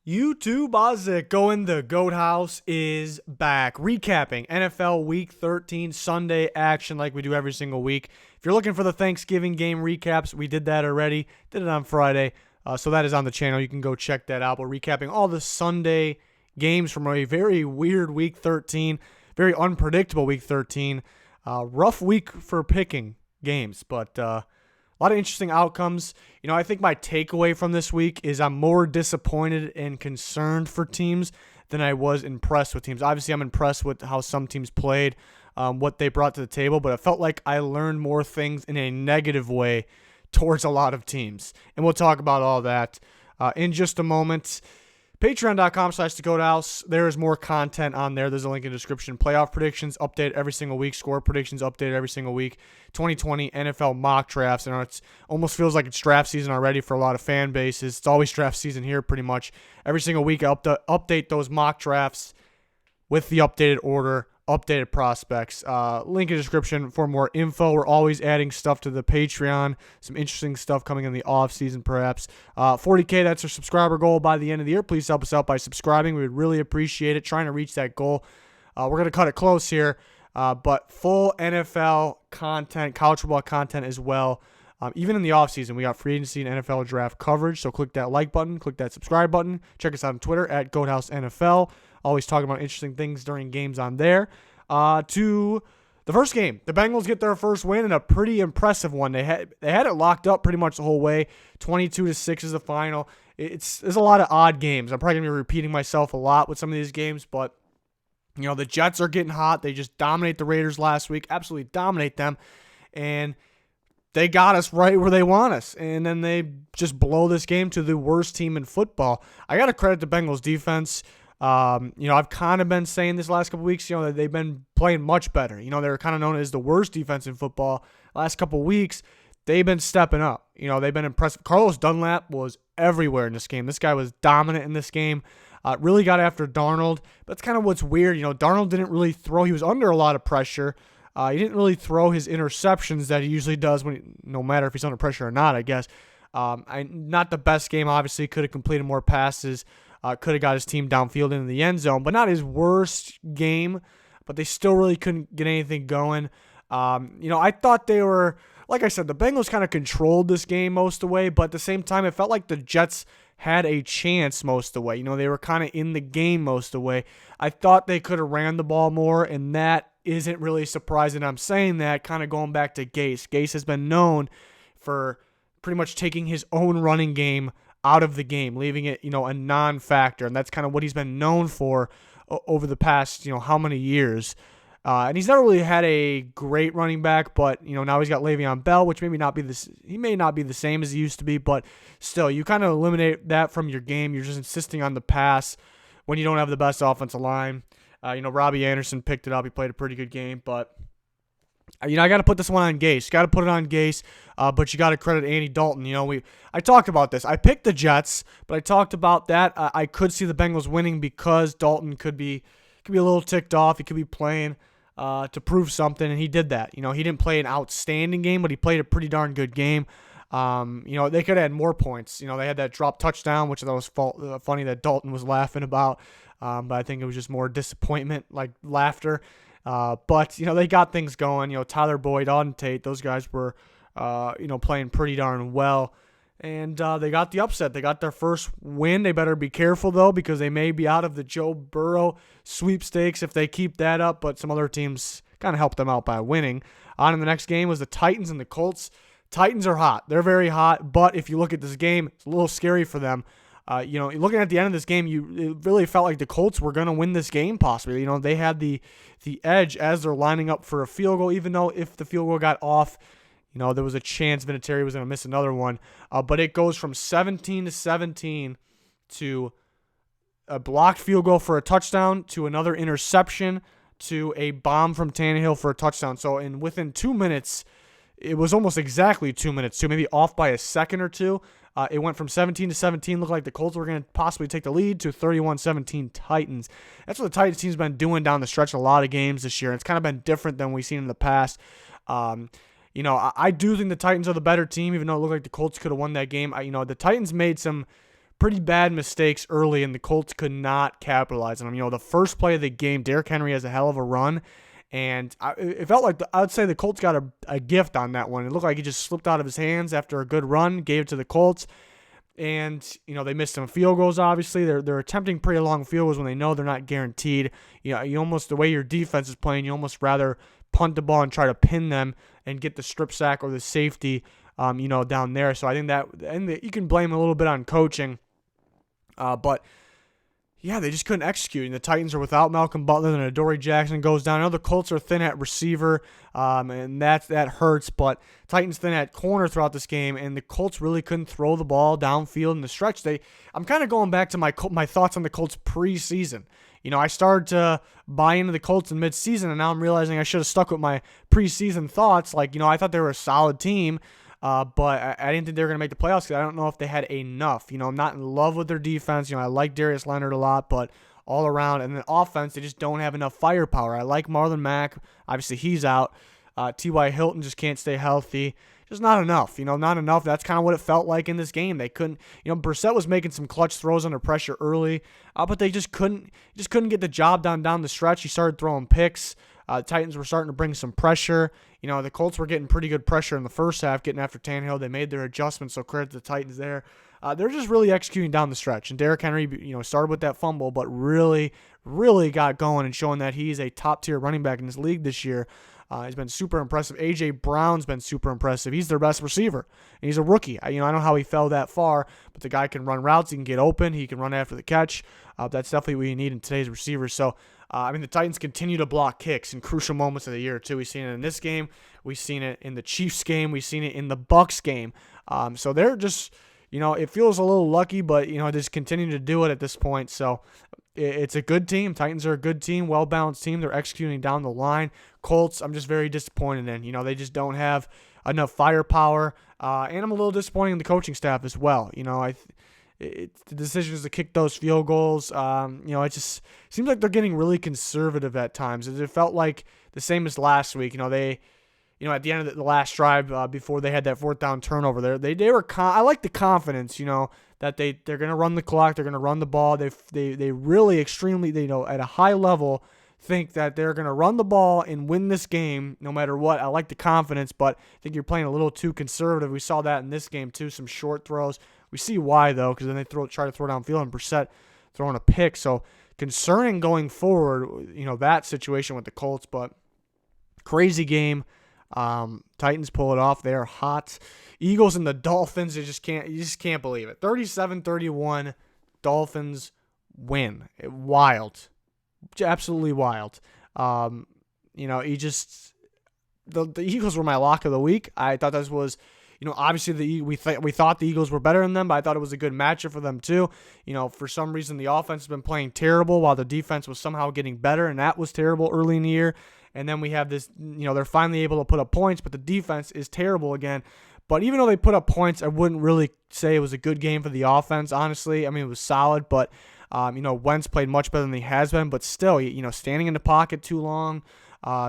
YouTube, how's it going? The Goat House is back. Recapping NFL Week 13 Sunday action like we do every single week. If you're looking for the Thanksgiving game recaps, we did that already. Did it on Friday. So that is on the channel. You can go check that out. We're recapping all the Sunday games from a very weird Week 13. Very unpredictable Week 13. Rough week for picking games, but a lot of interesting outcomes. I think my takeaway from this week is I'm more disappointed and concerned for teams than I was impressed with teams. Obviously, I'm impressed with how some teams played, what they brought to the table, but it felt like I learned more things in a negative way towards a lot of teams. And we'll talk about all that in just a moment. Patreon.com/thegoathouse. There is more content on there. There's a link in the description. Playoff predictions update every single week. Score predictions updated every single week. 2020 NFL mock drafts. And it almost feels like it's draft season already for a lot of fan bases. It's always draft season here pretty much. Every single week I update those mock drafts with the updated order, updated prospects. Link in the description for more info. We're always adding stuff to the Patreon. Some interesting stuff coming in the off season perhaps. 40K, that's our subscriber goal by the end of the year. Please help us out by subscribing. We would really appreciate it. Trying to reach that goal. We're going to cut it close here. But full NFL content, college football content as well. Even in the offseason, we got free agency and NFL draft coverage. So click that like button, click that subscribe button. Check us out on Twitter at GoatHouseNFL. Always talking about interesting things during games on there. To the first game, the Bengals get their first win and a pretty impressive one. They had it locked up pretty much the whole way. 22-6 is the final. There's a lot of odd games. I'm probably gonna be repeating myself a lot with some of these games, but the Jets are getting hot. They just dominate the Raiders last week, absolutely dominate them, and they got us right where they want us, and then they just blow this game to the worst team in football. I got to credit the Bengals defense. I've kind of been saying this last couple weeks, that they've been playing much better. They're kind of known as the worst defense in football. Last couple weeks, they've been stepping up. They've been impressive. Carlos Dunlap was everywhere in this game. This guy was dominant in this game. Really got after Darnold. That's kind of what's weird. Darnold didn't really throw. He was under a lot of pressure. He didn't really throw his interceptions that he usually does no matter if he's under pressure or not, I guess. Not the best game, obviously. Could have completed more passes. Could have got his team downfield into the end zone, but not his worst game. But they still really couldn't get anything going. I thought they were, like I said, the Bengals kind of controlled this game most of the way, but at the same time, it felt like the Jets had a chance most of the way. They were kind of in the game most of the way. I thought they could have ran the ball more, and that isn't really surprising. I'm saying that kind of going back to Gase. Gase has been known for pretty much taking his own running game out of the game, leaving it, a non-factor, and that's kind of what he's been known for over the past, how many years. And he's never really had a great running back, but now he's got Le'Veon Bell, which he may not be the same as he used to be, but still, you kind of eliminate that from your game. You're just insisting on the pass when you don't have the best offensive line. Robbie Anderson picked it up. He played a pretty good game, but I got to put this one on Gase. Got to put it on Gase, but you got to credit Andy Dalton. I talked about this. I picked the Jets, but I talked about that. I could see the Bengals winning because Dalton could be a little ticked off. He could be playing to prove something, and he did that. He didn't play an outstanding game, but he played a pretty darn good game. They could have had more points. They had that drop touchdown, which I thought was funny that Dalton was laughing about, but I think it was just more disappointment, like laughter. But they got things going. Tyler Boyd, Auden Tate, those guys were, playing pretty darn well. And they got the upset. They got their first win. They better be careful, though, because they may be out of the Joe Burrow sweepstakes if they keep that up. But some other teams kind of helped them out by winning. On in the next game was the Titans and the Colts. Titans are hot. They're very hot. But if you look at this game, it's a little scary for them. Looking at the end of this game, it really felt like the Colts were going to win this game possibly. They had the edge as they're lining up for a field goal, even though if the field goal got off, there was a chance Vinatieri was going to miss another one. But it goes from 17-17 to a blocked field goal for a touchdown to another interception to a bomb from Tannehill for a touchdown. So within 2 minutes, it was almost exactly 2 minutes, maybe off by a second or two. It went from 17-17, looked like the Colts were going to possibly take the lead, to 31-17 Titans. That's what the Titans team's been doing down the stretch a lot of games this year. It's kind of been different than we've seen in the past. I do think the Titans are the better team, even though it looked like the Colts could have won that game. The Titans made some pretty bad mistakes early, and the Colts could not capitalize on them. The first play of the game, Derrick Henry has a hell of a run, and it felt like I would say the Colts got a gift on that one. It looked like he just slipped out of his hands after a good run, gave it to the Colts. And, they missed some field goals, obviously. They're attempting pretty long field goals when they know they're not guaranteed. You almost, the way your defense is playing, you almost rather punt the ball and try to pin them and get the strip sack or the safety, down there. So I think that, and you can blame a little bit on coaching. But yeah, they just couldn't execute. And the Titans are without Malcolm Butler, and Adoree Jackson goes down. I know the Colts are thin at receiver, and that hurts. But Titans thin at corner throughout this game, and the Colts really couldn't throw the ball downfield in the stretch. I'm kind of going back to my thoughts on the Colts preseason. I started to buy into the Colts in midseason, and now I'm realizing I should have stuck with my preseason thoughts. I thought they were a solid team. But I didn't think they were going to make the playoffs because I don't know if they had enough. I'm not in love with their defense. I like Darius Leonard a lot, but all around. And then offense, they just don't have enough firepower. I like Marlon Mack. Obviously, he's out. T.Y. Hilton just can't stay healthy. Just not enough. Not enough. That's kind of what it felt like in this game. They couldn't. Brissett was making some clutch throws under pressure early, but they just couldn't get the job done down the stretch. He started throwing picks. The Titans were starting to bring some pressure. The Colts were getting pretty good pressure in the first half, getting after Tannehill. They made their adjustments, so credit to the Titans there. They're just really executing down the stretch. And Derrick Henry, started with that fumble, but really, really got going and showing that he's a top-tier running back in this league this year. He's been super impressive. A.J. Brown's been super impressive. He's their best receiver. And he's a rookie. I don't know how he fell that far, but the guy can run routes. He can get open. He can run after the catch. That's definitely what you need in today's receivers. So, the Titans continue to block kicks in crucial moments of the year, too. We've seen it in this game. We've seen it in the Chiefs game. We've seen it in the Bucs game. So they're just, it feels a little lucky, but, just continue to do it at this point. So it's a good team. Titans are a good team, well-balanced team. They're executing down the line. Colts, I'm just very disappointed in. They just don't have enough firepower. And I'm a little disappointed in the coaching staff as well. The decisions to kick those field goals, it just seems like they're getting really conservative at times. It felt like the same as last week. They, at the end of the last drive before they had that fourth down turnover, they were. I like the confidence, that they're going to run the clock, they're going to run the ball. They really extremely, at a high level, think that they're going to run the ball and win this game no matter what. I like the confidence, but I think you're playing a little too conservative. We saw that in this game too, some short throws. We see why, though, because then they try to throw downfield and Brissett throwing a pick. So concerning going forward, that situation with the Colts. But crazy game. Titans pull it off. They are hot. Eagles and the Dolphins, you just can't believe it. 37-31, Dolphins win. Wild. Absolutely wild. The Eagles were my lock of the week. I thought this was, obviously we thought the Eagles were better than them, but I thought it was a good matchup for them too. For some reason the offense has been playing terrible while the defense was somehow getting better, and that was terrible early in the year. And then we have this, they're finally able to put up points, but the defense is terrible again. But even though they put up points, I wouldn't really say it was a good game for the offense, honestly. It was solid, but, Wentz played much better than he has been. But still, standing in the pocket too long,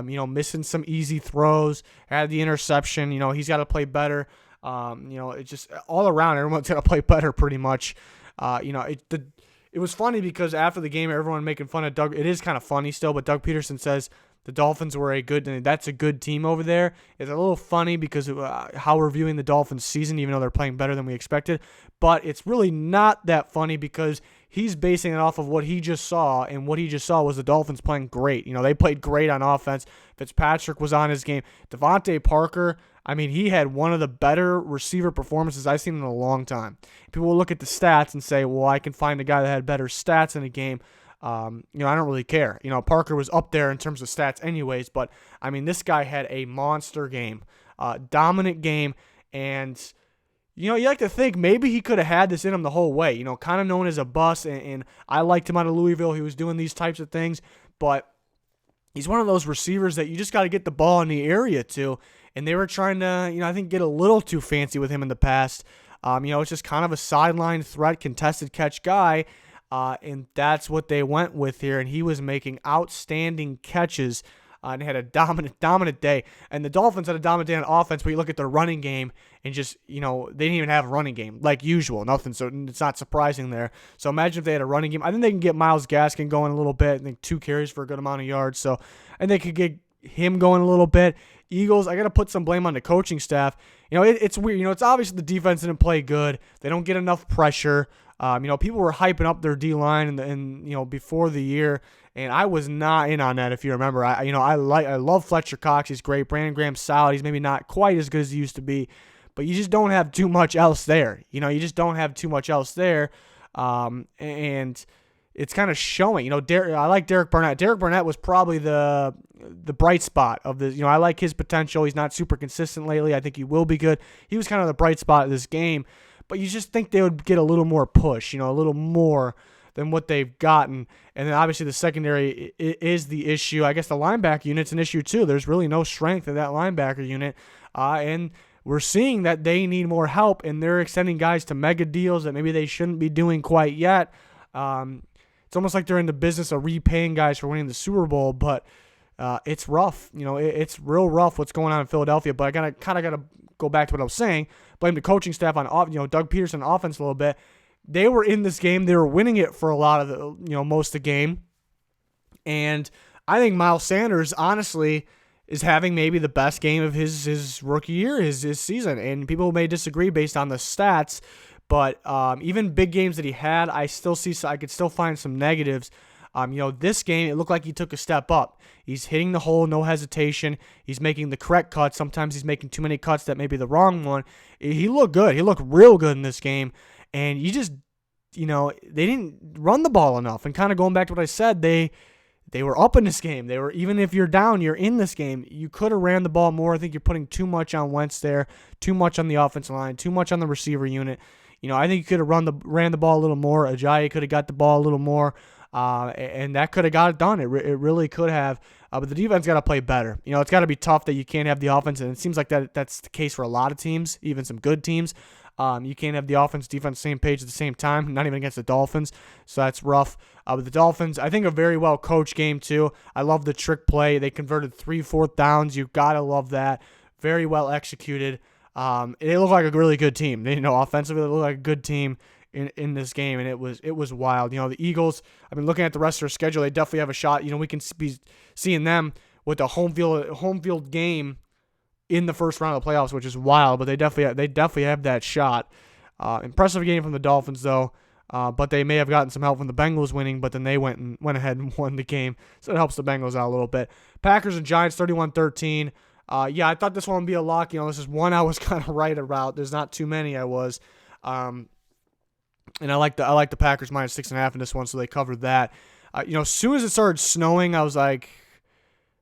missing some easy throws, had the interception. He's got to play better. It's just all around, everyone's got to play better pretty much. It was funny because after the game, everyone making fun of Doug. It is kind of funny still, but Doug Peterson says the Dolphins were that's a good team over there. It's a little funny because of how we're viewing the Dolphins season, even though they're playing better than we expected. But it's really not that funny because he's basing it off of what he just saw, and what he just saw was the Dolphins playing great. They played great on offense. Fitzpatrick was on his game. Devontae Parker, he had one of the better receiver performances I've seen in a long time. People will look at the stats and say, well, I can find a guy that had better stats in a game. I don't really care. Parker was up there in terms of stats anyways, but, this guy had a monster game, dominant game, and, you like to think maybe he could have had this in him the whole way, kind of known as a bust, and I liked him out of Louisville. He was doing these types of things, but he's one of those receivers that you just got to get the ball in the area to, and they were trying to, I think, get a little too fancy with him in the past. It's just kind of a sideline threat, contested catch guy, and that's what they went with here, and he was making outstanding catches. and had a dominant day. And the Dolphins had a dominant day on offense, but you look at their running game and just, they didn't even have a running game like usual. Nothing, so it's not surprising there. So imagine if they had a running game. I think they can get Myles Gaskin going a little bit. I think 2 carries for a good amount of yards. So, and they could get him going a little bit. Eagles, I got to put some blame on the coaching staff. It's weird. It's obvious the defense didn't play good. They don't get enough pressure. People were hyping up their D-line and before the year, and I was not in on that. If you remember, I love Fletcher Cox. He's great. Brandon Graham's solid. He's maybe not quite as good as he used to be, but you just don't have too much else there. You just don't have too much else there, and it's kind of showing. I like Derek Barnett. Derek Barnett was probably the bright spot of this. I like his potential. He's not super consistent lately. I think he will be good. He was kind of the bright spot of this game. But you just think they would get a little more push, a little more than what they've gotten. And then obviously the secondary is the issue. I guess the linebacker unit's an issue too. There's really no strength in that linebacker unit. And we're seeing that they need more help, and they're extending guys to mega deals that maybe they shouldn't be doing quite yet. It's almost like they're in the business of repaying guys for winning the Super Bowl, but it's rough. It's real rough what's going on in Philadelphia. But I kind of got to go back to what I was saying. Blame the coaching staff on Doug Peterson offense a little bit. They were in this game. They were winning it for a lot of the most of the game. And I think Miles Sanders, honestly, is having maybe the best game of his rookie year, his season. And people may disagree based on the stats, but even big games that he had, I could still find some negatives. This game, it looked like he took a step up. He's hitting the hole, no hesitation. He's making the correct cuts. Sometimes he's making too many cuts that may be the wrong one. He looked good. He looked real good in this game. And you just, they didn't run the ball enough. And kind of going back to what I said, they were up in this game. They were, even if you're down, you're in this game. You could have ran the ball more. I think you're putting too much on Wentz there, too much on the offensive line, too much on the receiver unit. I think you could have ran the ball a little more. Ajayi could have got the ball a little more. And that could have got it done. It really could have. But the defense got to play better. It's got to be tough that you can't have the offense, and it seems like that's the case for a lot of teams, even some good teams. You can't have the offense, defense, same page at the same time, not even against the Dolphins. So that's rough. But the Dolphins, I think, a very well coached game too. I love the trick play. They converted 3 4th downs. You gotta love that. Very well executed. It looked like a really good team. Offensively, it looked like a good team in this game, and it was wild. The Eagles, I've been looking at the rest of their schedule. They definitely have a shot. We can be seeing them with a home field game in the first round of the playoffs, which is wild. But they definitely have that shot. Impressive game from the Dolphins though, but they may have gotten some help from the Bengals winning. But then they went ahead and won the game, so it helps the Bengals out a little bit. Packers and Giants 31-13. I thought this one would be a lock. This is one I was kind of right about. There's not too many I was. And I like the Packers minus 6.5 in this one, so they covered that. As soon as it started snowing, I was like,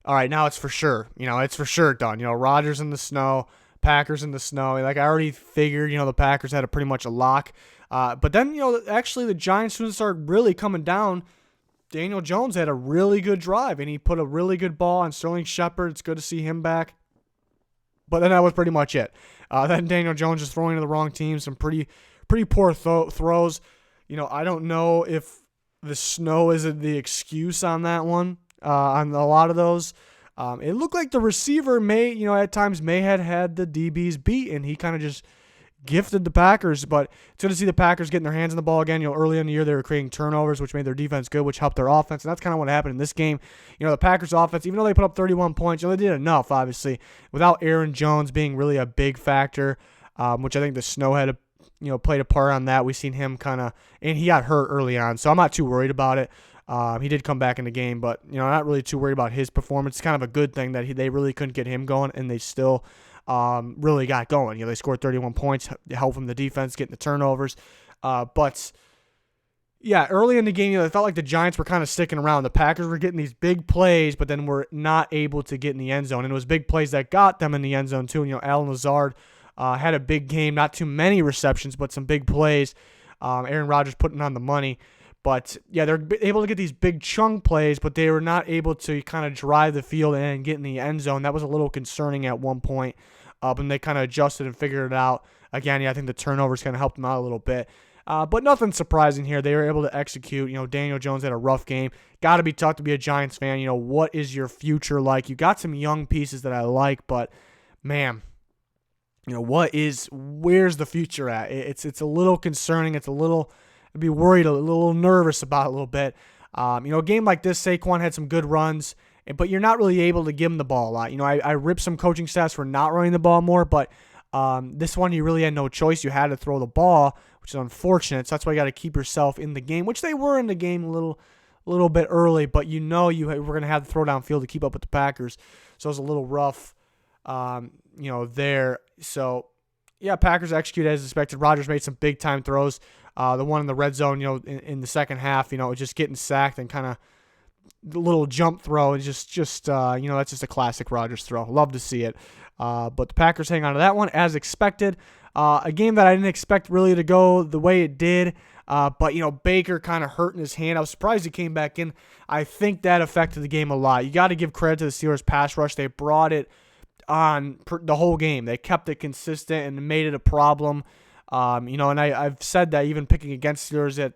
all right, now it's for sure. It's for sure done. Rodgers in the snow, Packers in the snow. Like I already figured, the Packers had pretty much a lock. But then, actually the Giants, as soon as it started really coming down, Daniel Jones had a really good drive, and he put a really good ball on Sterling Shepard. It's good to see him back. But then that was pretty much it. Then Daniel Jones just throwing to the wrong team, some pretty poor throws. I don't know if the snow is the excuse on that one, on a lot of those. It looked like the receiver at times may have had the DBs beat, and he kind of just gifted the Packers. But it's good to see the Packers getting their hands on the ball again. Early in the year they were creating turnovers, which made their defense good, which helped their offense, and that's kind of what happened in this game. The Packers offense, even though they put up 31 points, they did enough, obviously, without Aaron Jones being really a big factor, which I think the snow had played a part on that. We've seen him and he got hurt early on, so I'm not too worried about it. He did come back in the game, but not really too worried about his performance. It's kind of a good thing that they really couldn't get him going, and they still really got going. They scored 31 points, help from the defense getting the turnovers. But yeah, early in the game, it felt like the Giants were kind of sticking around. The Packers were getting these big plays, but then were not able to get in the end zone, and it was big plays that got them in the end zone too. Allen Lazard had a big game, not too many receptions, but some big plays. Aaron Rodgers putting on the money. But, yeah, they're able to get these big chunk plays, but they were not able to kind of drive the field and get in the end zone. That was a little concerning at one point, and they kind of adjusted and figured it out. Again, I think the turnovers kind of helped them out a little bit. But nothing surprising here. They were able to execute. Daniel Jones had a rough game. Got to be tough to be a Giants fan. What is your future like? You got some young pieces that I like, but man, where's the future at? It's a little concerning. I'd be worried, a little nervous about it a little bit. A game like this, Saquon had some good runs, but you're not really able to give him the ball a lot. I ripped some coaching staffs for not running the ball more, but this one you really had no choice. You had to throw the ball, which is unfortunate. So that's why you got to keep yourself in the game, which they were in the game a little bit early, but you were going to have to throw downfield to keep up with the Packers. So it was a little rough, there. So, yeah, Packers executed as expected. Rodgers made some big-time throws. The one in the red zone, in the second half, just getting sacked and kind of the little jump throw is just that's just a classic Rodgers throw. Love to see it. But the Packers hang on to that one as expected. A game that I didn't expect really to go the way it did. But Baker kind of hurting his hand. I was surprised he came back in. I think that affected the game a lot. You got to give credit to the Steelers pass rush. They brought it on the whole game. They kept it consistent and made it a problem. And I've said that even picking against Steelers, that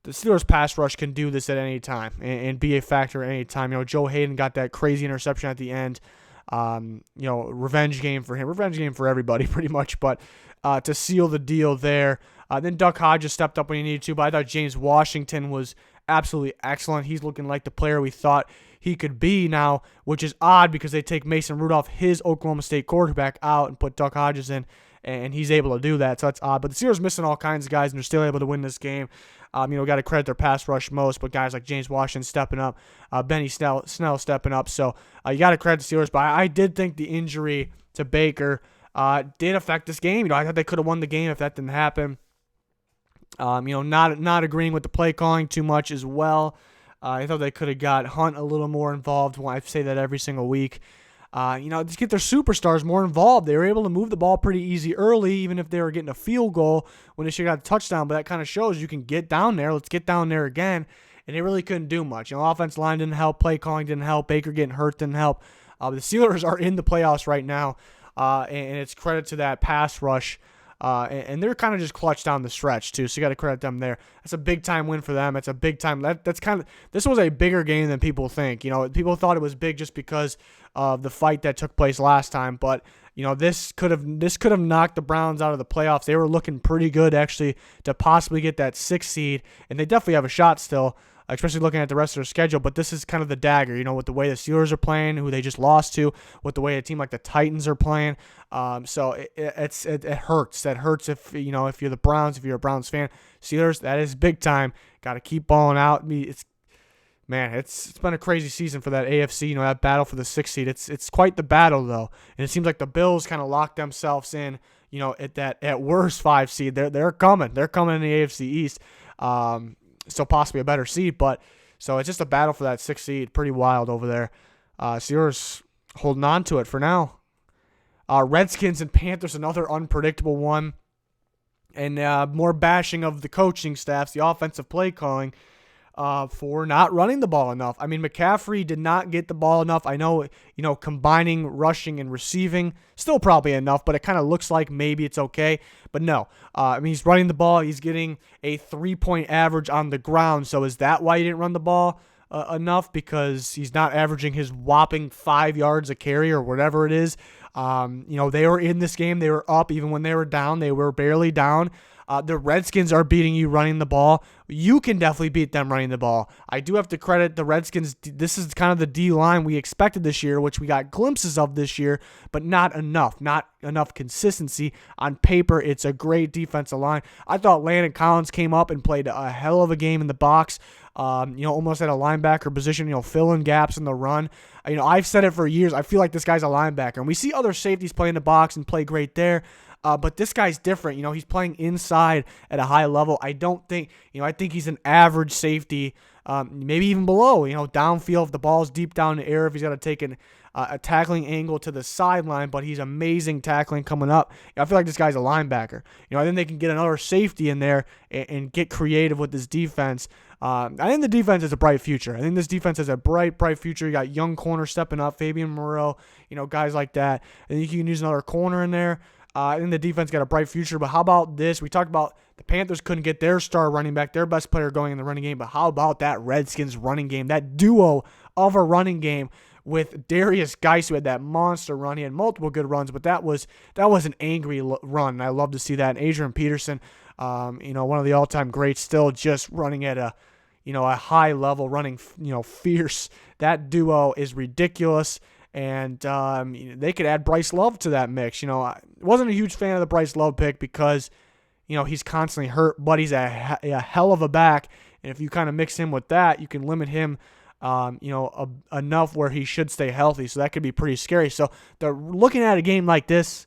the Steelers pass rush can do this at any time and be a factor at any time. Joe Hayden got that crazy interception at the end. Revenge game for him. Revenge game for everybody pretty much. But to seal the deal there. Then Duck Hodges stepped up when he needed to. But I thought James Washington was absolutely excellent. He's looking like the player we thought he could be now, which is odd because they take Mason Rudolph, his Oklahoma State quarterback, out and put Duck Hodges in, and he's able to do that, so that's odd. But the Steelers missing all kinds of guys, and they're still able to win this game. Got to credit their pass rush most, but guys like James Washington stepping up, Benny Snell stepping up, so you got to credit the Steelers. But I did think the injury to Baker did affect this game. I thought they could have won the game if that didn't happen. Not agreeing with the play calling too much as well. I thought they could have got Hunt a little more involved. I say that every single week. Just get their superstars more involved. They were able to move the ball pretty easy early, even if they were getting a field goal when they should have got a touchdown. But that kind of shows you can get down there. Let's get down there again. And they really couldn't do much. Offensive line didn't help. Play calling didn't help. Baker getting hurt didn't help. The Steelers are in the playoffs right now, and it's credit to that pass rush. And they're kind of just clutch down the stretch too, so you got to credit them there. That's a big time win for them. It's a big time. This was a bigger game than people think. People thought it was big just because of the fight that took place last time, but this could have knocked the Browns out of the playoffs. They were looking pretty good actually to possibly get that 6th seed, and they definitely have a shot still, especially looking at the rest of their schedule. But this is kind of the dagger, with the way the Steelers are playing, who they just lost to, with the way a team like the Titans are playing. So it hurts. That hurts if you're the Browns, if you're a Browns fan. Steelers, that is big time. Got to keep balling out. It's been a crazy season for that AFC. That battle for the 6th seed. It's quite the battle though, and it seems like the Bills kind of locked themselves in. At that at worst 5 seed. They're coming. They're coming in the AFC East. So possibly a better seed, but so it's just a battle for that 6th seed. Pretty wild over there. Steelers holding on to it for now. Redskins and Panthers, another unpredictable one, and more bashing of the coaching staffs, the offensive play calling, for not running the ball enough. McCaffrey did not get the ball enough. I know, combining rushing and receiving, still probably enough, but it kind of looks like maybe it's okay. But no, he's running the ball. He's getting a 3-point average on the ground. So is that why he didn't run the ball enough? Because he's not averaging his whopping 5 yards a carry or whatever it is. They were in this game. They were up even when they were down. They were barely down. The Redskins are beating you running the ball. You can definitely beat them running the ball. I do have to credit the Redskins. This is kind of the D-line we expected this year, which we got glimpses of this year, but not enough. Not enough consistency. On paper, it's a great defensive line. I thought Landon Collins came up and played a hell of a game in the box. Almost at a linebacker position, filling gaps in the run. I've said it for years. I feel like this guy's a linebacker. And we see other safeties play in the box and play great there. But this guy's different. He's playing inside at a high level. I don't think, I think he's an average safety, maybe even below, downfield. If the ball's deep down in the air, if he's got to take a tackling angle to the sideline, but he's amazing tackling coming up. I feel like this guy's a linebacker. I think they can get another safety in there and get creative with this defense. I think the defense has a bright future. I think this defense has a bright future. You got young corners stepping up, Fabian Moreau, guys like that. I think you can use another corner in there. I think the defense got a bright future, but how about this? We talked about The Panthers couldn't get their star running back, their best player going in the running game. But how about that Redskins running game, that duo of a running game with Darius Geis, who had that monster run. He had multiple good runs, but that was an angry run. I love to see that. And Adrian Peterson, one of the all-time greats, still just running at a high level, running, fierce. That duo is ridiculous. And they could add Bryce Love to that mix. I wasn't a huge fan of the Bryce Love pick because, he's constantly hurt, but he's a hell of a back. And if you kind of mix him with that, you can limit him, enough where he should stay healthy. So that could be pretty scary. So they're looking at a game like this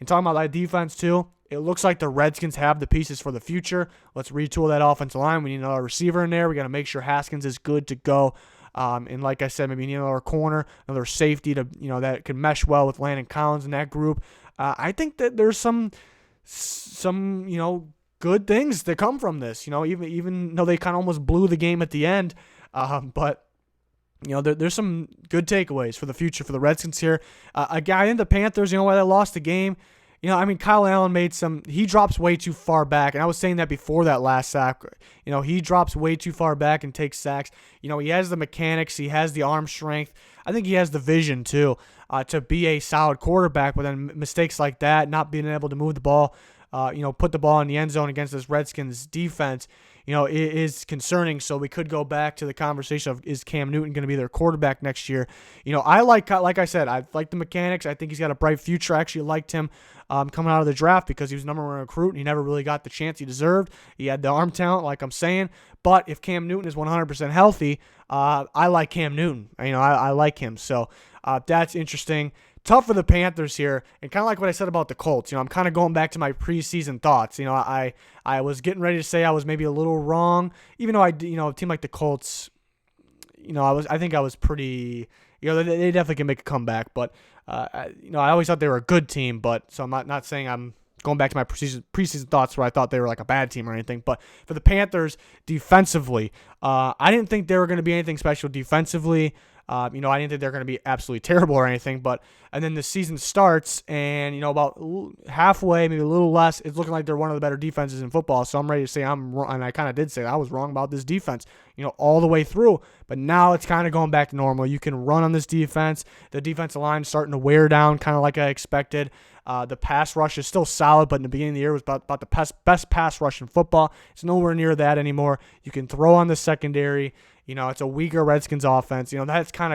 and talking about that defense too. It looks like the Redskins have the pieces for the future. Let's retool that offensive line. We need another receiver in there. We got to make sure Haskins is good to go. And like I said, maybe need another corner, another safety to that could mesh well with Landon Collins in that group. I think that there's some good things that come from this. Even though they kind of almost blew the game at the end, but there's some good takeaways for the future for the Redskins here. A guy in the Panthers, why they lost the game. Kyle Allen he drops way too far back, and I was saying that before that last sack. He drops way too far back and takes sacks. He has the mechanics, he has the arm strength. I think he has the vision too to be a solid quarterback, but then mistakes like that, not being able to move the ball, put the ball in the end zone against this Redskins defense, is concerning. So we could go back to the conversation of, is Cam Newton going to be their quarterback next year? I like I said, I like the mechanics. I think he's got a bright future. I actually liked him coming out of the draft because he was number one recruit and he never really got the chance he deserved. He had the arm talent, like I'm saying. But if Cam Newton is 100% healthy, I like Cam Newton. I like him. So that's interesting. Tough for the Panthers here, and kind of like what I said about the Colts. I'm kind of going back to my preseason thoughts. I was getting ready to say I was maybe a little wrong, even though a team like the Colts, I think I was pretty, they definitely can make a comeback. But I always thought they were a good team. But so I'm not saying I'm going back to my preseason thoughts where I thought they were like a bad team or anything. But for the Panthers defensively, I didn't think they were going to be anything special defensively. I didn't think they're going to be absolutely terrible or anything, and then the season starts, and about halfway, maybe a little less, it's looking like they're one of the better defenses in football. So I'm ready to say I'm wrong, and I kind of did say I was wrong about this defense, all the way through. But now it's kind of going back to normal. You can run on this defense. The defensive line is starting to wear down, kind of like I expected. The pass rush is still solid, but in the beginning of the year it was about the best pass rush in football. It's nowhere near that anymore. You can throw on the secondary. It's a weaker Redskins offense. It's kind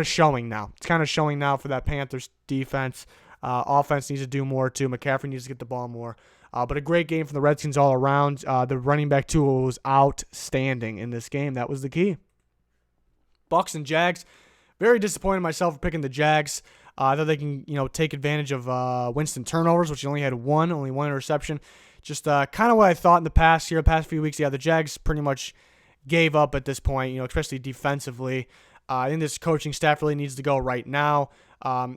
of showing now. It's kind of showing now for that Panthers defense. Offense needs to do more too. McCaffrey needs to get the ball more. But a great game from the Redskins all around. The running back too was outstanding in this game. That was the key. Bucs and Jags. Very disappointed in myself for picking the Jags. I thought they can, take advantage of Winston turnovers, which he only had one interception. Just kind of what I thought in the past few weeks. Yeah, the Jags pretty much gave up at this point, especially defensively. I think this coaching staff really needs to go right now.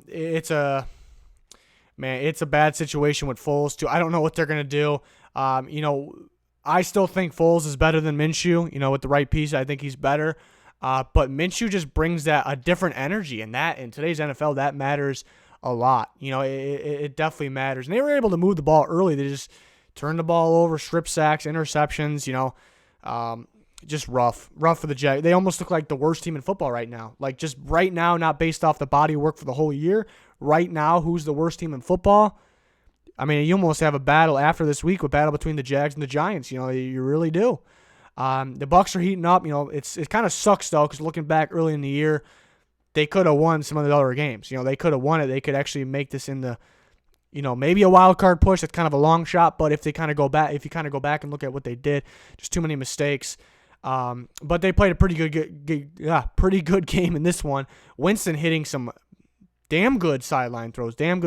It's a bad situation with Foles too. I don't know what they're gonna do. I still think Foles is better than Minshew. With the right piece, I think he's better. But Minshew just brings a different energy, and that in today's NFL that matters a lot. It definitely matters. And they were able to move the ball early. They just turned the ball over, strip sacks, interceptions. Just rough for the Jags. They almost look like the worst team in football right now. Like just right now, not based off the body work for the whole year. Right now, who's the worst team in football? You almost have a battle after this week, a battle between the Jags and the Giants. You really do. The Bucs are heating up. It kind of sucks though, because looking back early in the year, they could have won some of the other games. They could have won it. They could actually make this in the, maybe a wild card push. That's kind of a long shot, but if you kind of go back and look at what they did, just too many mistakes. But they played a pretty good game in this one. Winston hitting some damn good sideline throws, taking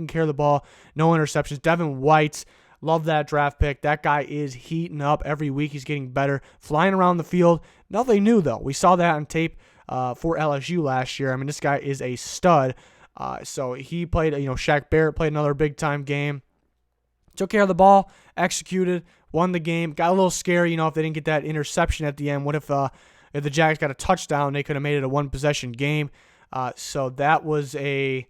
care of the ball, no interceptions. Devin White, love that draft pick. That guy is heating up every week. He's getting better, flying around the field. Nothing new though. We saw that on tape for LSU last year. This guy is a stud. So he played. Shaq Barrett played another big time game. Took care of the ball, executed, won the game. Got a little scary, if they didn't get that interception at the end. What if the Jags got a touchdown? They could have made it a one-possession game. So that was a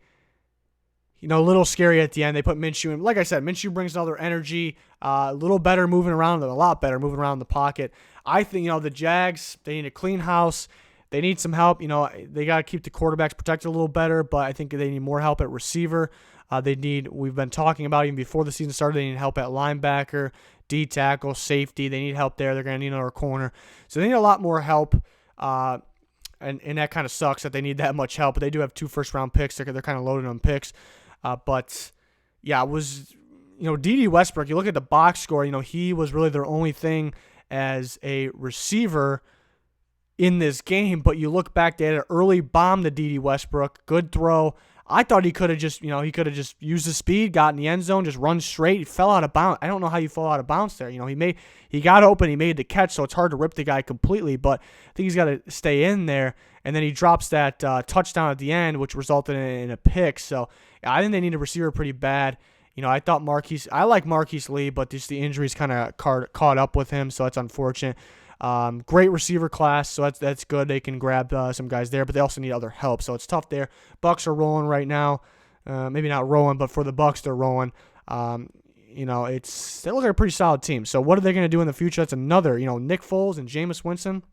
a little scary at the end. They put Minshew in. Like I said, Minshew brings another energy, a little better moving around, a lot better moving around the pocket. I think, the Jags, they need a clean house. They need some help. They got to keep the quarterbacks protected a little better, but I think they need more help at receiver. We've been talking about even before the season started, they need help at linebacker, D tackle, safety. They need help there. They're going to need another corner. So they need a lot more help. And that kind of sucks that they need that much help. But they do have 2 first-round picks. They're kind of loaded on picks. But yeah, it was, D.D. Westbrook, you look at the box score, he was really their only thing as a receiver in this game. But you look back, they had an early bomb to D.D. Westbrook, good throw. I thought he could have just used his speed, got in the end zone, just run straight. He fell out of bounds. I don't know how you fall out of bounds there. He got open, he made the catch, so it's hard to rip the guy completely. But I think he's got to stay in there. And then he drops that touchdown at the end, which resulted in a pick. So I think they need a receiver pretty bad. I like Marquise Lee, but just the injuries kind of caught up with him, so that's unfortunate. Great receiver class, so that's good. They can grab some guys there, but they also need other help, so it's tough there. Bucks are rolling right now. Maybe not rolling, but for the Bucks, they're rolling. They look like a pretty solid team. So what are they going to do in the future? That's another, Nick Foles and Jameis Winston,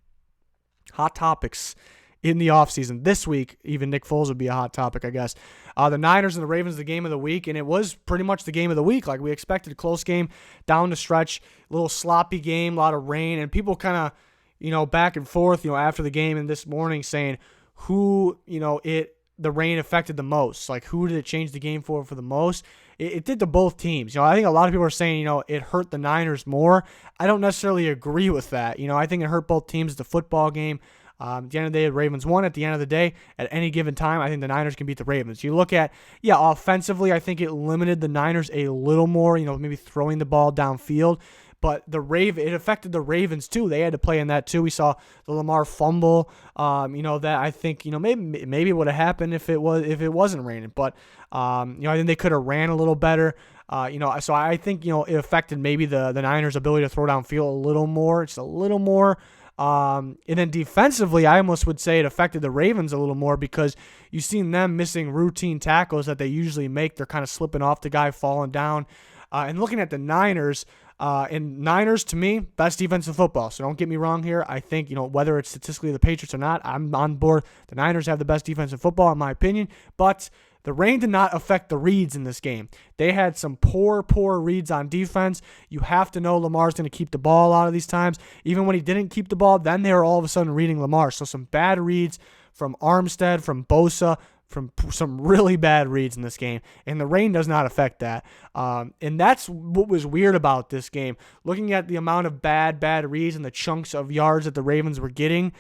hot topics in the offseason. This week, even Nick Foles would be a hot topic, I guess. The Niners and the Ravens, the game of the week, and it was pretty much the game of the week. Like we expected, close game down the stretch, a little sloppy game, a lot of rain, and people kind of, back and forth, after the game and this morning saying who, the rain affected the most. Like who did it change the game for the most? It did to both teams. I think a lot of people are saying, it hurt the Niners more. I don't necessarily agree with that. I think it hurt both teams. It's a football game. At the end of the day, the Ravens won. At the end of the day, at any given time, I think the Niners can beat the Ravens. You look at, offensively, I think it limited the Niners a little more, maybe throwing the ball downfield. But it affected the Ravens too. They had to play in that too. We saw the Lamar fumble. That I think maybe it would have happened if it wasn't raining. But I think they could have ran a little better. So I think it affected maybe the Niners' ability to throw downfield a little more, just a little more. And then defensively, I almost would say it affected the Ravens a little more because you've seen them missing routine tackles that they usually make. They're kind of slipping off the guy, falling down. And looking at the Niners, to me, best defense in football. So don't get me wrong here. I think, whether it's statistically the Patriots or not, I'm on board. The Niners have the best defense in football, in my opinion. But the rain did not affect the reads in this game. They had some poor reads on defense. You have to know Lamar's going to keep the ball a lot of these times. Even when he didn't keep the ball, then they were all of a sudden reading Lamar. So some bad reads from Armstead, from Bosa, from some really bad reads in this game, and the rain does not affect that. And that's what was weird about this game. Looking at the amount of bad reads and the chunks of yards that the Ravens were getting,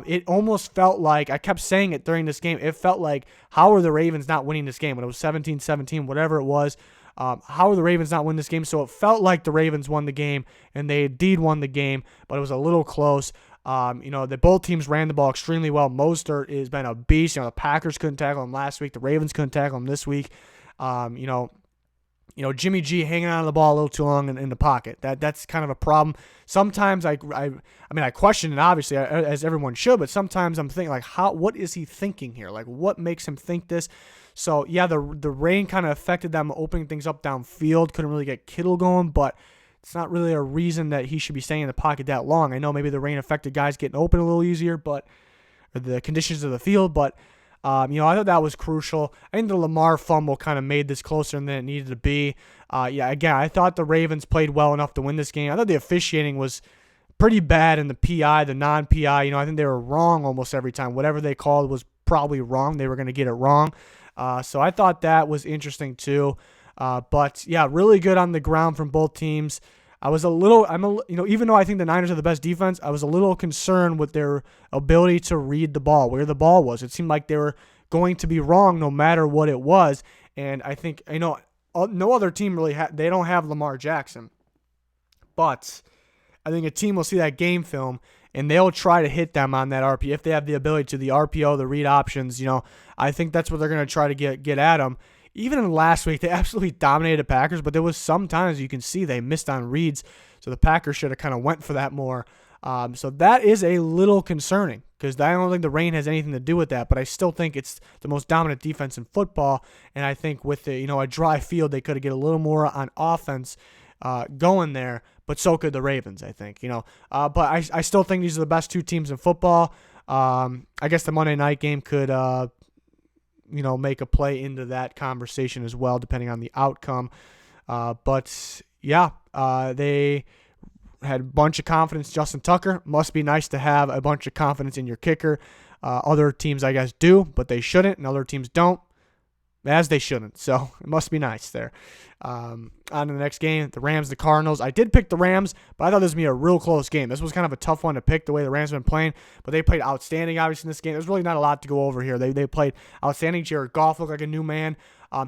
it almost felt like, I kept saying it during this game, it felt like, how are the Ravens not winning this game? When it was 17-17, whatever it was, how are the Ravens not winning this game? So it felt like the Ravens won the game, and they indeed won the game, but it was a little close. Both teams ran the ball extremely well. Mostert has been a beast. The Packers couldn't tackle him last week. The Ravens couldn't tackle him this week. Jimmy G hanging on to the ball a little too long in the pocket. That's kind of a problem. Sometimes I question it, obviously, as everyone should, but sometimes I'm thinking, what is he thinking here? Like, what makes him think this? So, yeah, the rain kind of affected them opening things up downfield. Couldn't really get Kittle going, but it's not really a reason that he should be staying in the pocket that long. I know maybe the rain affected guys getting open a little easier, or the conditions of the field, but I thought that was crucial. I think the Lamar fumble kind of made this closer than it needed to be. Again, I thought the Ravens played well enough to win this game. I thought the officiating was pretty bad in the PI, the non-PI. I think they were wrong almost every time. Whatever they called was probably wrong. They were going to get it wrong. So I thought that was interesting too. But yeah, really good on the ground from both teams. Even though I think the Niners are the best defense, I was a little concerned with their ability to read the ball, where the ball was. It seemed like they were going to be wrong no matter what it was. And I think, no other team really they don't have Lamar Jackson. But I think a team will see that game film and they'll try to hit them on that RPO if they have the ability to, the RPO, the read options. I think that's what they're going to try to get at them. Even in last week, they absolutely dominated the Packers, but there was some times you can see they missed on reads, so the Packers should have kind of went for that more. So that is a little concerning. because I don't think the rain has anything to do with that, but I still think it's the most dominant defense in football, and I think with a dry field, they could get a little more on offense going there, but so could the Ravens, I think, but I still think these are the best two teams in football. I guess the Monday night game could, make a play into that conversation as well, depending on the outcome. But yeah, they had a bunch of confidence. Justin Tucker, must be nice to have a bunch of confidence in your kicker. Other teams, I guess, do, but they shouldn't, and other teams don't, as they shouldn't. So it must be nice there. On to the next game, the Rams, the Cardinals. I did pick the Rams, but I thought this would be a real close game. This was kind of a tough one to pick the way the Rams have been playing, but they played outstanding, obviously, in this game. There's really not a lot to go over here. They played outstanding. Jared Goff looked like a new man.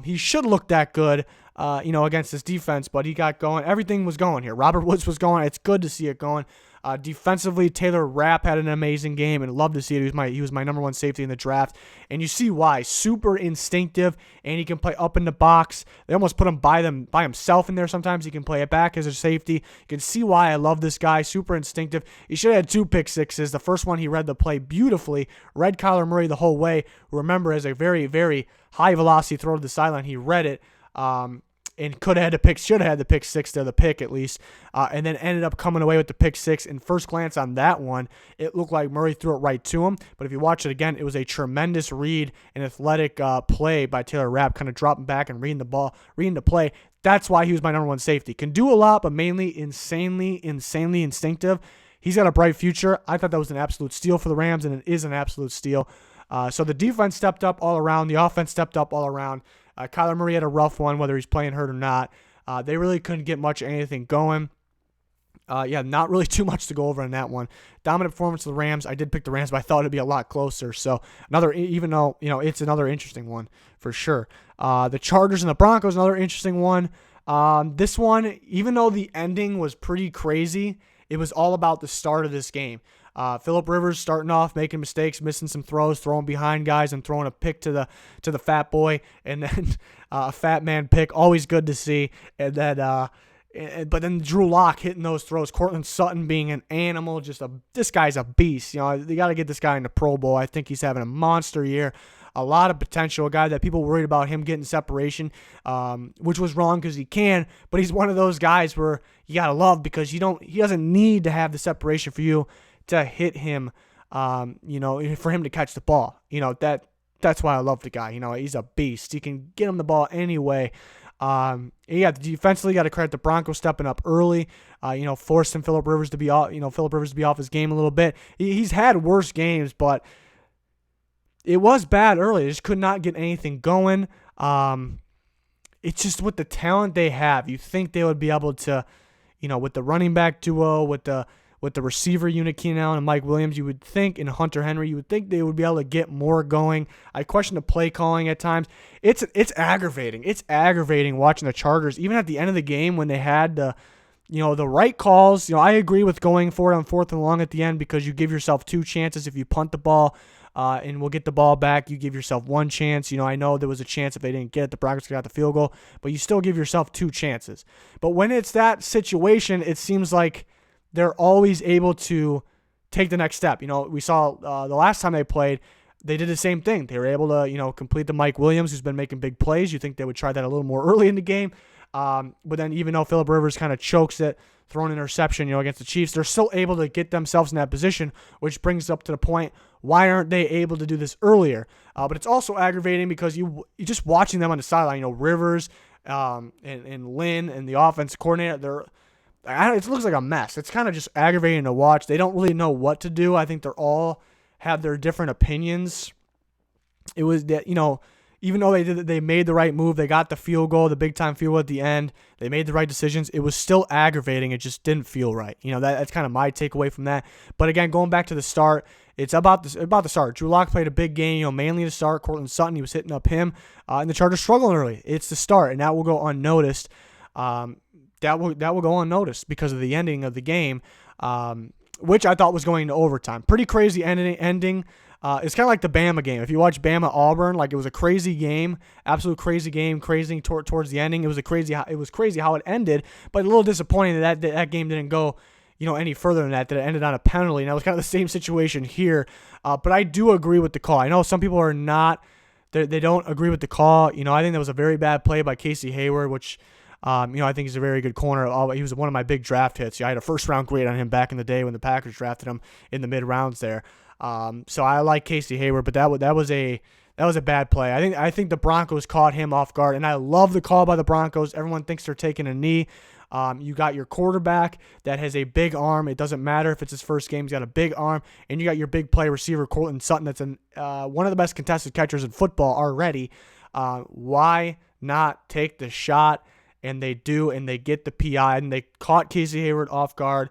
He should look that good, against this defense, but he got going. Everything was going here. Robert Woods was going. It's good to see it going. Defensively, Taylor Rapp had an amazing game, and love to see it. He was my number one safety in the draft, and you see why. Super instinctive, and he can play up in the box. They almost put him by himself in there sometimes. He can play it back as a safety. You can see why I love this guy. Super instinctive. He should have had 2 pick sixes. The first one, he read the play beautifully, read Kyler Murray the whole way. Remember, as a very, very high velocity throw to the sideline, he read it. And should have had the pick six there, the pick at least, and then ended up coming away with the pick six. And first glance on that one, it looked like Murray threw it right to him. But if you watch it again, it was a tremendous read and athletic play by Taylor Rapp, kind of dropping back and reading the play. That's why he was my number one safety. Can do a lot, but mainly insanely instinctive. He's got a bright future. I thought that was an absolute steal for the Rams, and it is an absolute steal. So the defense stepped up all around. The offense stepped up all around. Kyler Murray had a rough one, whether he's playing hurt or not. They really couldn't get much of anything going. Not really too much to go over on that one. Dominant performance of the Rams. I did pick the Rams, but I thought it'd be a lot closer. So even though it's another interesting one for sure. The Chargers and the Broncos, another interesting one. This one, even though the ending was pretty crazy, it was all about the start of this game. Phillip Rivers starting off, making mistakes, missing some throws, throwing behind guys, and throwing a pick to the fat boy, and then a fat man pick. Always good to see. And then, but then Drew Lock hitting those throws. Cortland Sutton being an animal. This guy's a beast. They got to get this guy in the Pro Bowl. I think he's having a monster year. A lot of potential. A guy that people worried about him getting separation, which was wrong because he can. But he's one of those guys where you gotta love because he doesn't need to have the separation for you to hit him, for him to catch the ball. That's why I love the guy. He's a beast. He can get him the ball anyway. Defensively, got to credit the Broncos stepping up early. Forcing Phillip Rivers to be off his game a little bit. He's had worse games, but it was bad early. They just could not get anything going. It's just with the talent they have, you think they would be able to, with the running back duo, with the receiver unit, Keenan Allen and Mike Williams, you would think, and Hunter Henry, you would think they would be able to get more going. I question the play calling at times. It's aggravating. It's aggravating watching the Chargers, even at the end of the game when they had the right calls. I agree with going for it on 4th and long at the end because you give yourself 2 chances if you punt the ball and we'll get the ball back. You give yourself 1 chance. I know there was a chance if they didn't get it, the Broncos got the field goal, but you still give yourself 2 chances. But when it's that situation, it seems like they're always able to take the next step. We saw the last time they played, they did the same thing. They were able to, complete the Mike Williams, who's been making big plays. You think they would try that a little more early in the game. But then even though Phillip Rivers kind of chokes it, throwing an interception, against the Chiefs, they're still able to get themselves in that position, which brings up to the point, why aren't they able to do this earlier? But it's also aggravating because you just watching them on the sideline, Rivers and Lynn and the offense coordinator, it looks like a mess. It's kind of just aggravating to watch. They don't really know what to do. I think they're all have their different opinions. It was that, even though they made the right move, they got the field goal, the big time field goal at the end. They made the right decisions. It was still aggravating. It just didn't feel right. That's kind of my takeaway from that. But again, going back to the start, it's about the start. Drew Lock played a big game, mainly to start. Cortland Sutton, he was hitting up him, and the Chargers struggling early. It's the start, and that will go unnoticed. That will go unnoticed because of the ending of the game, which I thought was going to overtime. Pretty crazy ending. It's kind of like the Bama game. If you watch Bama Auburn, it was a crazy game, absolute crazy game, crazy towards the ending. It was crazy how it ended, but a little disappointing that game didn't go, any further than that it ended on a penalty. And that was kind of the same situation here. But I do agree with the call. I know some people are not, they don't agree with the call. I think that was a very bad play by Casey Hayward, which, I think he's a very good corner. He was one of my big draft hits. I had a first-round grade on him back in the day when the Packers drafted him in the mid-rounds there. So I like Casey Hayward, but that was a bad play. I think the Broncos caught him off guard, and I love the call by the Broncos. Everyone thinks they're taking a knee. You got your quarterback that has a big arm. It doesn't matter if it's his first game. He's got a big arm. And you got your big play receiver, Courtland Sutton, that's one of the best contested catchers in football already. Why not take the shot? And they do, and they get the PI, and they caught Casey Hayward off guard.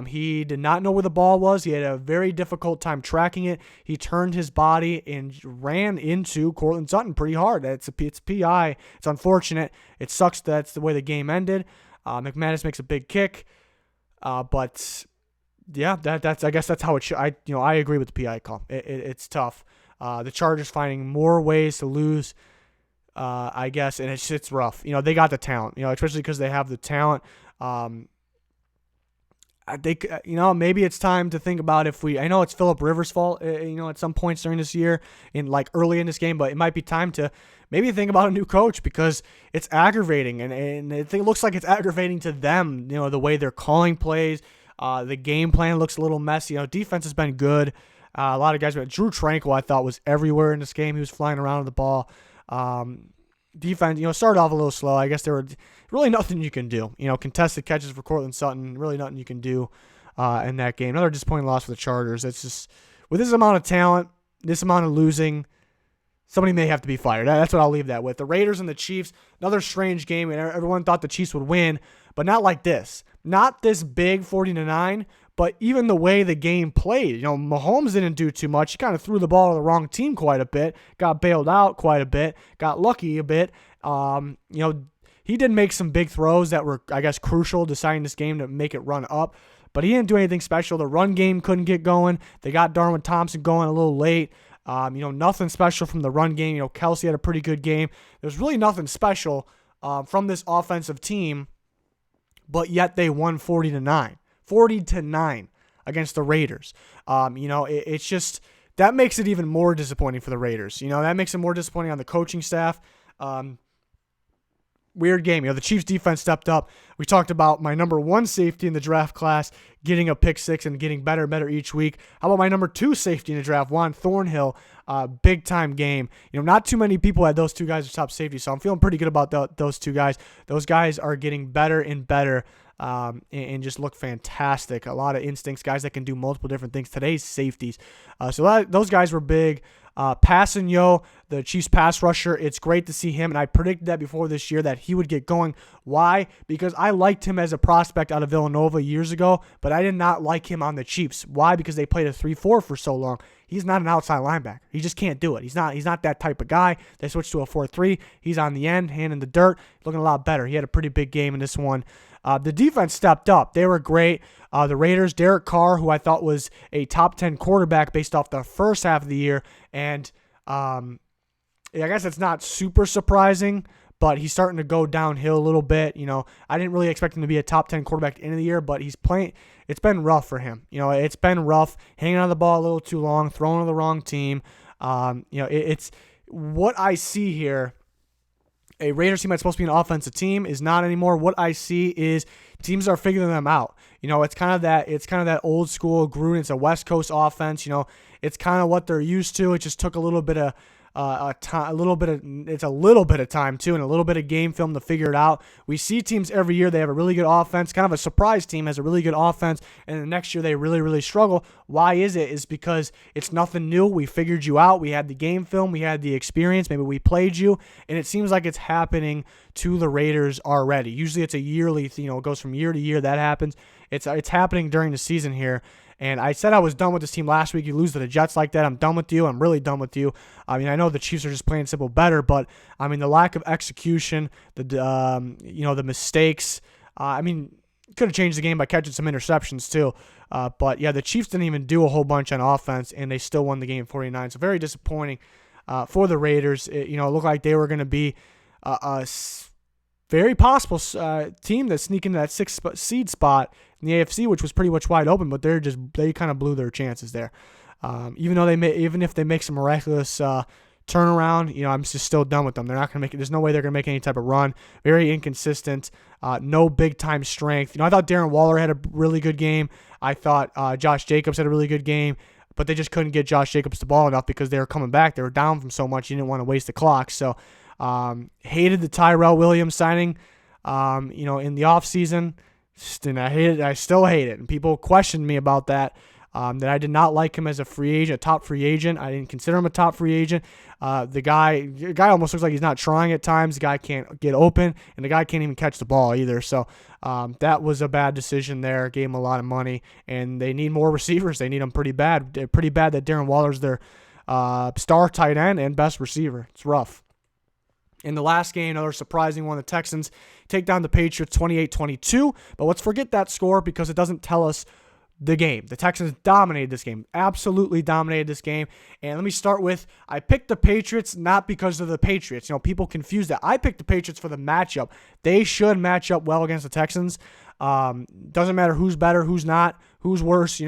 He did not know where the ball was. He had a very difficult time tracking it. He turned his body and ran into Courtland Sutton pretty hard. It's PI. It's unfortunate. It sucks that's the way the game ended. McManus makes a big kick, but yeah, I guess that's how it should. I agree with the PI call. It's tough. The Chargers finding more ways to lose, I guess, and it's rough. They got the talent. Especially because they have the talent. Maybe it's time to think about I know it's Phillip Rivers' fault, at some points during this year, early in this game, but it might be time to maybe think about a new coach because it's aggravating, and it looks like it's aggravating to them, the way they're calling plays. The game plan looks a little messy. Defense has been good. A lot of guys, Drew Tranquil, I thought, was everywhere in this game. He was flying around with the ball. Defense, started off a little slow. I guess there were really nothing you can do. Contested catches for Courtland Sutton, really nothing you can do in that game. Another disappointing loss for the Chargers. It's just, with this amount of talent, this amount of losing, somebody may have to be fired. That's what I'll leave that with. The Raiders and the Chiefs, another strange game, and everyone thought the Chiefs would win, but not like this. Not this big 40-9, but even the way the game played. Mahomes didn't do too much. He kind of threw the ball to the wrong team quite a bit, got bailed out quite a bit, got lucky a bit. He did make some big throws that were, I guess, crucial deciding this game to make it run up, but he didn't do anything special. The run game couldn't get going. They got Darwin Thompson going a little late. Nothing special from the run game. Kelsey had a pretty good game. There's really nothing special from this offensive team, but yet they won 40-9 against the Raiders. It's just, that makes it even more disappointing for the Raiders. That makes it more disappointing on the coaching staff. Weird game. The Chiefs defense stepped up. We talked about my number 1 safety in the draft class getting a pick 6 and getting better and better each week. How about my number 2 safety in the draft, Juan Thornhill? Big time game. Not too many people had those two guys as top safety, so I'm feeling pretty good about those two guys. Those guys are getting better and better. And just look fantastic. A lot of instincts, guys that can do multiple different things. Today's safeties. So those guys were big. Passanio, the Chiefs pass rusher, it's great to see him, and I predicted that before this year that he would get going. Why? Because I liked him as a prospect out of Villanova years ago, but I did not like him on the Chiefs. Why? Because they played a 3-4 for so long. He's not an outside linebacker. He just can't do it. He's not that type of guy. They switched to a 4-3. He's on the end, hand in the dirt, looking a lot better. He had a pretty big game in this one. The defense stepped up. They were great. The Raiders, Derek Carr, who I thought was a top 10 quarterback based off the first half of the year. And I guess it's not super surprising, but he's starting to go downhill a little bit. I didn't really expect him to be a top 10 quarterback at the end of the year, but he's playing. It's been rough for him. It's been rough, hanging on the ball a little too long, throwing to the wrong team. It's what I see here. A Raiders team that's supposed to be an offensive team is not anymore. What I see is teams are figuring them out. It's kind of that old school Gruden. It's a West Coast offense. It's kind of what they're used to. It just took a little bit of a little bit of time too, and a little bit of game film to figure it out. We see teams every year, they have a really good offense. Kind of a surprise team has a really good offense, and the next year they really, really struggle. Why is it? Is because it's nothing new. We figured you out. We had the game film. We had the experience. Maybe we played you, and it seems like it's happening to the Raiders already. Usually it's a yearly thing. It goes from year to year. That happens. It's happening during the season here. And I said I was done with this team last week. You lose to the Jets like that, I'm done with you. I'm really done with you. I know the Chiefs are just playing simple better, but the lack of execution, the mistakes. Could have changed the game by catching some interceptions too. But yeah, the Chiefs didn't even do a whole bunch on offense, and they still won the game 49. So very disappointing for the Raiders. It looked like they were going to be very possible team that sneak into that sixth seed spot in the AFC, which was pretty much wide open, but they kind of blew their chances there. Even if they make some miraculous turnaround, I'm just still done with them. They're not going to make it. There's no way they're going to make any type of run. Very inconsistent. No big time strength. I thought Darren Waller had a really good game. I thought Josh Jacobs had a really good game, but they just couldn't get Josh Jacobs the ball enough because they were coming back. They were down from so much. You didn't want to waste the clock. So hated the Tyrell Williams signing, in the offseason. And I hate it. I still hate it. And people questioned me about that. That I did not like him as a free agent, a top free agent. I didn't consider him a top free agent. The guy almost looks like he's not trying at times. The guy can't get open, and the guy can't even catch the ball either. So that was a bad decision there. Gave him a lot of money, and they need more receivers. They need them pretty bad. They're pretty bad that Darren Waller's their star tight end and best receiver. It's rough. In the last game, another surprising one, the Texans take down the Patriots 28-22. But let's forget that score because it doesn't tell us the game. The Texans dominated this game, absolutely dominated this game. And let me start with, I picked the Patriots not because of the Patriots. People confuse that. I picked the Patriots for the matchup. They should match up well against the Texans. Doesn't matter who's better, who's not, who's worse,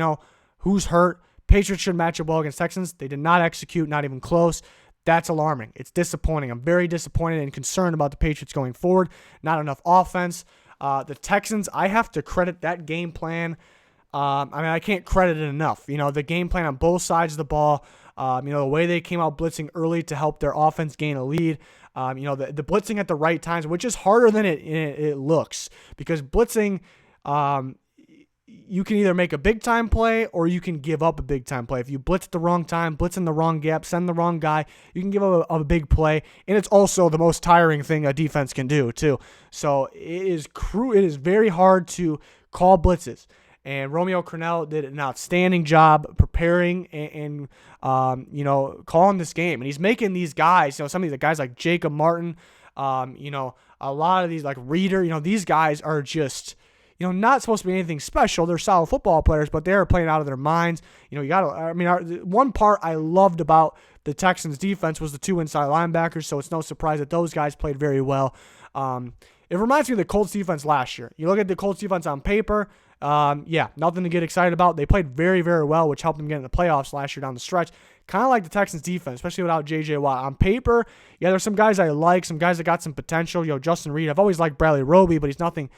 who's hurt. Patriots should match up well against Texans. They did not execute, not even close. That's alarming. It's disappointing. I'm very disappointed and concerned about the Patriots going forward. Not enough offense. The Texans, I have to credit that game plan. I can't credit it enough. The game plan on both sides of the ball, the way they came out blitzing early to help their offense gain a lead, the blitzing at the right times, which is harder than it looks, because blitzing, you can either make a big-time play or you can give up a big-time play. If you blitz at the wrong time, blitz in the wrong gap, send the wrong guy, you can give up a big play, and it's also the most tiring thing a defense can do, too. So it is very hard to call blitzes. And Romeo Crennel did an outstanding job preparing and calling this game. And he's making these guys, some of these guys like Jacob Martin, a lot of these like Reader, these guys are just, not supposed to be anything special. They're solid football players, but they're playing out of their minds. One part I loved about the Texans defense was the two inside linebackers, so it's no surprise that those guys played very well. It reminds me of the Colts defense last year. You look at the Colts defense on paper, nothing to get excited about. They played very, very well, which helped them get in the playoffs last year down the stretch. Kind of like the Texans defense, especially without J.J. Watt. On paper, there's some guys I like, some guys that got some potential. Justin Reed, I've always liked Bradley Roby, but he's nothing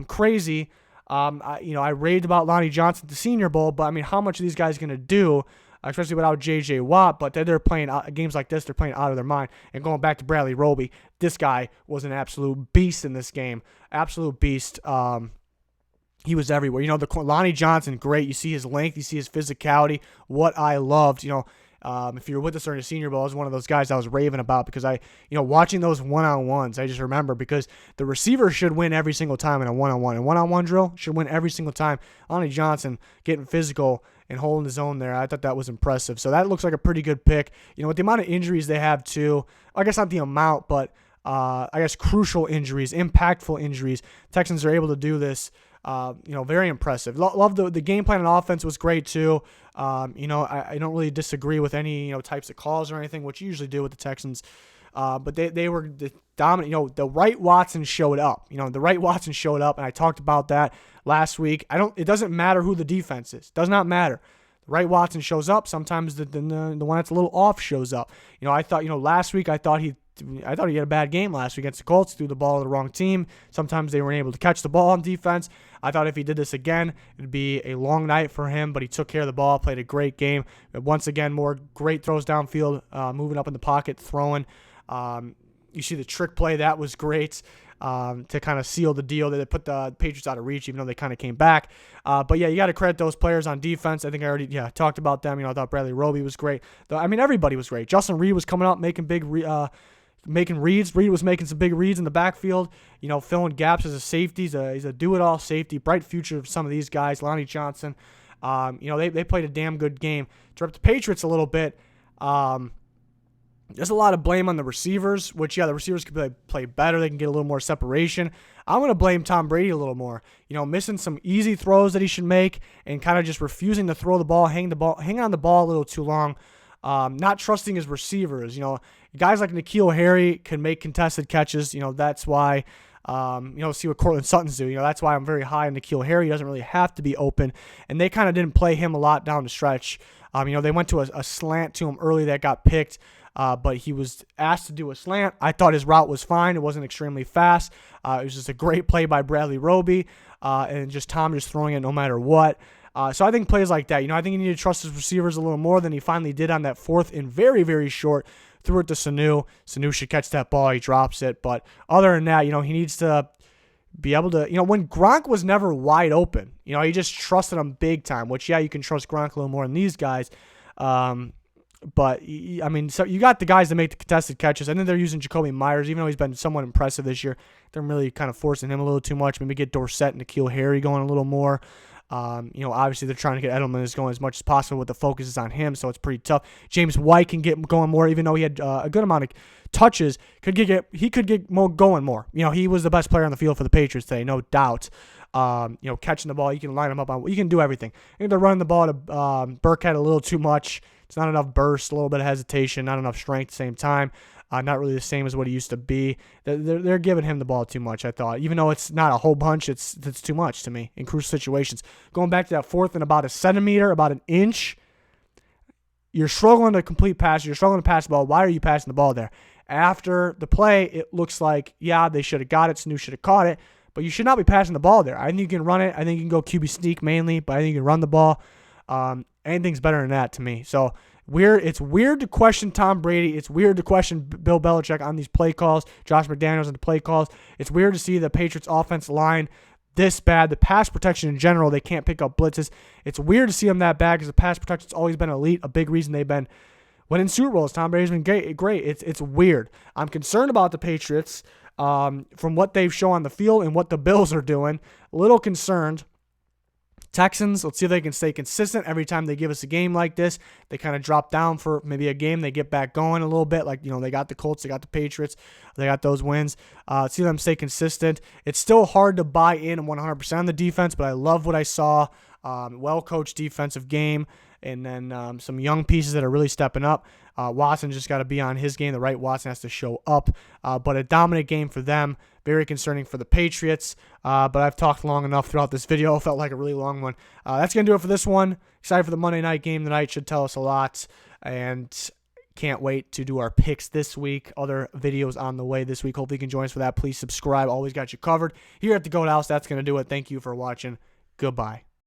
crazy. I raved about Lonnie Johnson at the Senior Bowl, but how much are these guys going to do, especially without J.J. Watt? But they're playing games like this, they're playing out of their mind. And going back to Bradley Roby, this guy was an absolute beast in this game. Absolute beast. He was everywhere. The Lonnie Johnson, great. You see his length, you see his physicality. What I loved, if you were with us during the Senior Bowl, I was one of those guys I was raving about because watching those one-on-ones, I just remember because the receiver should win every single time in a one-on-one. And one-on-one drill should win every single time. Lonnie Johnson getting physical and holding his own there, I thought that was impressive. So that looks like a pretty good pick. With the amount of injuries they have too, I guess not the amount, but I guess crucial injuries, impactful injuries, Texans are able to do this. Very impressive. Love the game plan and offense was great too. I don't really disagree with any types of calls or anything, which you usually do with the Texans. But they were the dominant. The right Watson showed up. The right Watson showed up, and I talked about that last week. It doesn't matter who the defense is. Does not matter. The right Watson shows up. Sometimes the one that's a little off shows up. I thought last week I thought he had a bad game last week against the Colts, threw the ball to the wrong team. Sometimes they weren't able to catch the ball on defense. I thought if he did this again, it'd be a long night for him, but he took care of the ball, played a great game. Once again, more great throws downfield, moving up in the pocket, throwing. You see the trick play, that was great to kind of seal the deal that they put the Patriots out of reach, even though they kind of came back. But you got to credit those players on defense. I think I already talked about them. I thought Bradley Roby was great. Everybody was great. Justin Reed was coming up, making reads. Reed was making some big reads in the backfield, filling gaps as a safety. He's a do-it-all safety. Bright future of some of these guys. Lonnie Johnson, they played a damn good game. To rep the Patriots a little bit, there's a lot of blame on the receivers, which, the receivers could play better. They can get a little more separation. I'm going to blame Tom Brady a little more. Missing some easy throws that he should make and kind of just refusing to throw the ball, hanging on the ball a little too long. Not trusting his receivers. Guys like N'Keal Harry can make contested catches. That's why, see what Cortland Sutton's do. That's why I'm very high on N'Keal Harry. He doesn't really have to be open. And they kind of didn't play him a lot down the stretch. They went to a slant to him early that got picked. But he was asked to do a slant. I thought his route was fine. It wasn't extremely fast. It was just a great play by Bradley Roby, and just Tom just throwing it no matter what. So I think plays like that. I think you need to trust his receivers a little more than he finally did on that fourth and very, very short. Threw it to Sanu. Sanu should catch that ball. He drops it. But other than that, he needs to be able to, when Gronk was never wide open, he just trusted him big time, which, yeah, you can trust Gronk a little more than these guys. But, so you got the guys that make the contested catches. And then they're using Jacoby Myers, even though he's been somewhat impressive this year. They're really kind of forcing him a little too much. Maybe get Dorsett and N'Keal Harry going a little more. Obviously they're trying to get Edelman going as much as possible, but the focus is on him, so it's pretty tough. James White can get going more, even though he had a good amount of touches. He could get going more. He was the best player on the field for the Patriots today, no doubt. Catching the ball, you can line him up on. You can do everything. I think they're running the ball to Burkhead a little too much. It's not enough burst, a little bit of hesitation, not enough strength at the same time. Not really the same as what he used to be. They're giving him the ball too much, I thought. Even though it's not a whole bunch, it's too much to me in crucial situations. Going back to that fourth and about a centimeter, about an inch, you're struggling to complete passes. You're struggling to pass the ball. Why are you passing the ball there? After the play, it looks like, yeah, they should have got it. Sanu should have caught it. But you should not be passing the ball there. I think you can run it. I think you can go QB sneak mainly, but I think you can run the ball. Anything's better than that to me. So it's weird to question Tom Brady. It's weird to question Bill Belichick on these play calls, Josh McDaniels on the play calls. It's weird to see the Patriots offensive line this bad. The pass protection in general, they can't pick up blitzes. It's weird to see them that bad because the pass protection's always been elite. A big reason they've been winning Super Bowls. Tom Brady's been great. It's weird. I'm concerned about the Patriots from what they've shown on the field and what the Bills are doing. A little concerned. Texans, let's see if they can stay consistent every time they give us a game like this. They kind of drop down for maybe a game. They get back going a little bit. Like, they got the Colts, they got the Patriots, they got those wins. See them stay consistent. It's still hard to buy in 100% on the defense, but I love what I saw. Well-coached defensive game, and then some young pieces that are really stepping up. Watson just got to be on his game. The right Watson has to show up. But a dominant game for them. Very concerning for the Patriots. But I've talked long enough throughout this video. It felt like a really long one. That's going to do it for this one. Excited for the Monday night game tonight. Should tell us a lot. And can't wait to do our picks this week. Other videos on the way this week. Hopefully you can join us for that. Please subscribe. Always got you covered. Here at the Goat House, that's going to do it. Thank you for watching. Goodbye.